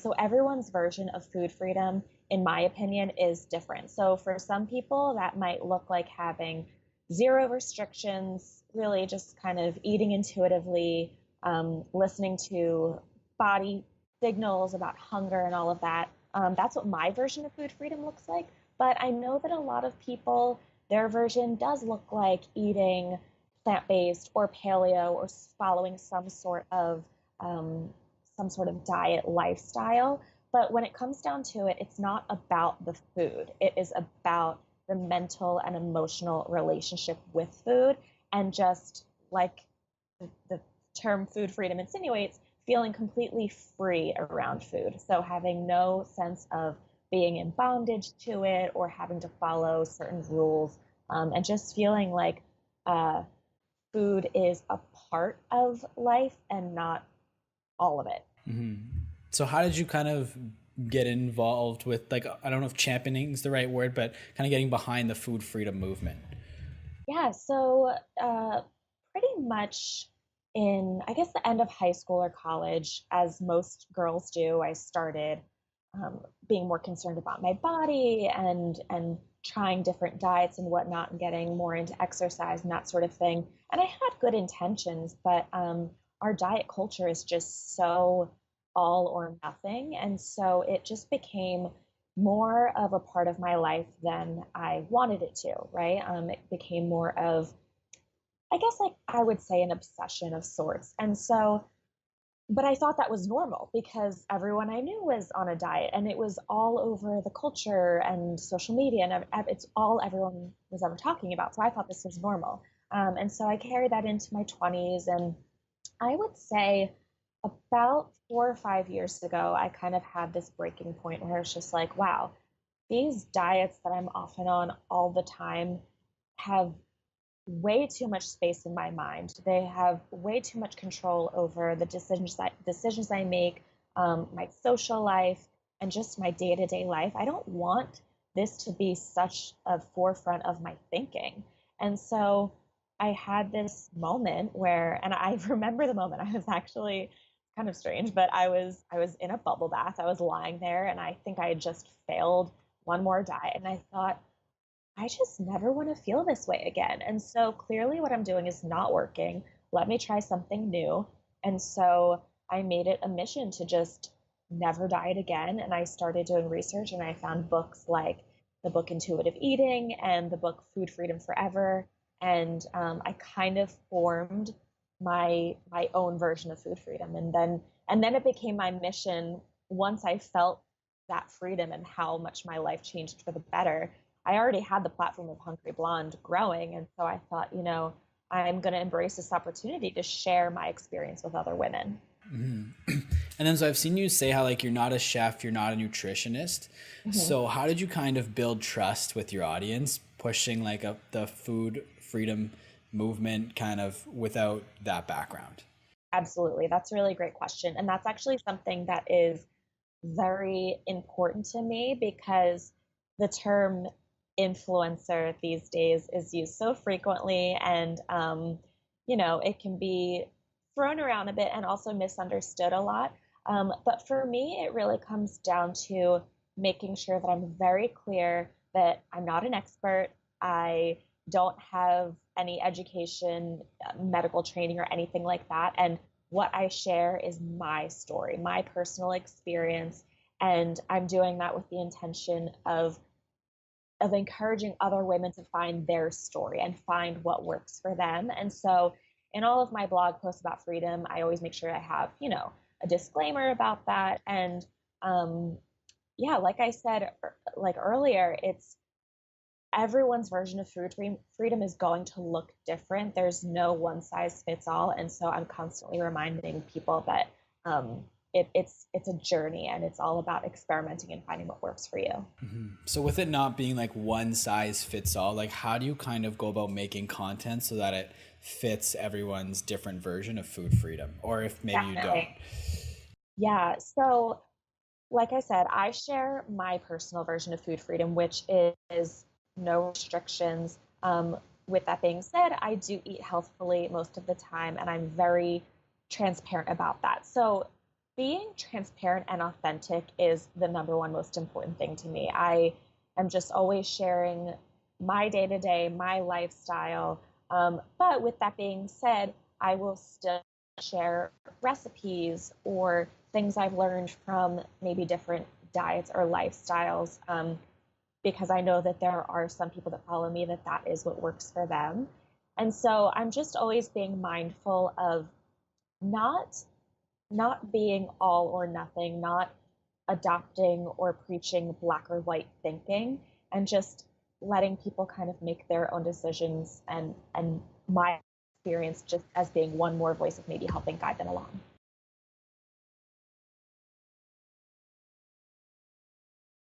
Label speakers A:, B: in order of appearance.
A: So everyone's version of food freedom, in my opinion, is different. So for some people, that might look like having zero restrictions, really just kind of eating intuitively, listening to body signals about hunger and all of that. That's what my version of food freedom looks like. But I know that a lot of people, their version does look like eating plant-based or paleo or following um, some sort of diet lifestyle. But when it comes down to it, it's not about the food. It is about the mental and emotional relationship with food, and just like the term food freedom insinuates, feeling completely free around food. So having no sense of being in bondage to it or having to follow certain rules, and just feeling like uh, food is a part of life and not all of it.
B: So how did you kind of get involved with, like, I don't know if championing is the right word, but kind of getting behind the food freedom movement?
A: Yeah, so pretty much in, I guess, the end of high school or college, as most girls do, I started being more concerned about my body and trying different diets and whatnot, and getting more into exercise and that sort of thing. And I had good intentions, but our diet culture is just so all or nothing, and so it just became more of a part of my life than I wanted it to, right? It became more of, I guess, like I would say, an obsession of sorts. And so, but I thought that was normal because everyone I knew was on a diet and it was all over the culture and social media, and it's all everyone was ever talking about. So I thought this was normal. And so I carried that into my 20s. And I would say about 4 or 5 years ago, I kind of had this breaking point where it's just like, wow, these diets that I'm often on all the time have way too much space in my mind. They have way too much control over the decisions I make, my social life, and just my day to day life. I don't want this to be such a forefront of my thinking. And so I had this moment where, and I remember the moment. I was actually kind of strange, but I was in a bubble bath. I was lying there, and I think I had just failed one more diet, and I thought, I just never want to feel this way again. And so clearly, what I'm doing is not working. Let me try something new. And so I made it a mission to just never diet again. And I started doing research, and I found books like the book Intuitive Eating and the book Food Freedom Forever. And I kind of formed my own version of food freedom. And then it became my mission once I felt that freedom and how much my life changed for the better. I already had the platform of Hungry Blonde growing. And so I thought, I'm going to embrace this opportunity to share my experience with other women.
B: And then so I've seen you say how, like, you're not a chef, you're not a nutritionist.
A: Mhm.
B: So how did you kind of build trust with your audience, pushing like the food freedom movement kind of without that background?
A: Absolutely. That's a really great question. And that's actually something that is very important to me because the term influencer these days is used so frequently, and it can be thrown around a bit and also misunderstood a lot. But for me, it really comes down to making sure that I'm very clear that I'm not an expert. I don't have any education, medical training, or anything like that. And what I share is my story, my personal experience. And I'm doing that with the intention of encouraging other women to find their story and find what works for them. And so in all of my blog posts about freedom, I always make sure I have, a disclaimer about that. And um, yeah, like I said, like earlier, it's everyone's version of freedom is going to look different. There's no one size fits all. And so I'm constantly reminding people that it's a journey, and it's all about experimenting and finding what works for you.
B: So with it not being like one size fits all, like how do you kind of go about making content so that it fits everyone's different version of food freedom? Or if maybe you don't.
A: Definitely. Yeah. So, like I said, I share my personal version of food freedom, which is no restrictions. With that being said, I do eat healthfully most of the time, and I'm very transparent about that. So being transparent and authentic is the number one most important thing to me. I am just always sharing my day to day, my lifestyle. But with that being said, I will still share recipes or things I've learned from maybe different diets or lifestyles, because I know that there are some people that follow me that is what works for them. And so I'm just always being mindful of not not being all or nothing, not adopting or preaching black or white thinking, and just letting people kind of make their own decisions, and my experience just as being one more voice of maybe helping guide them along.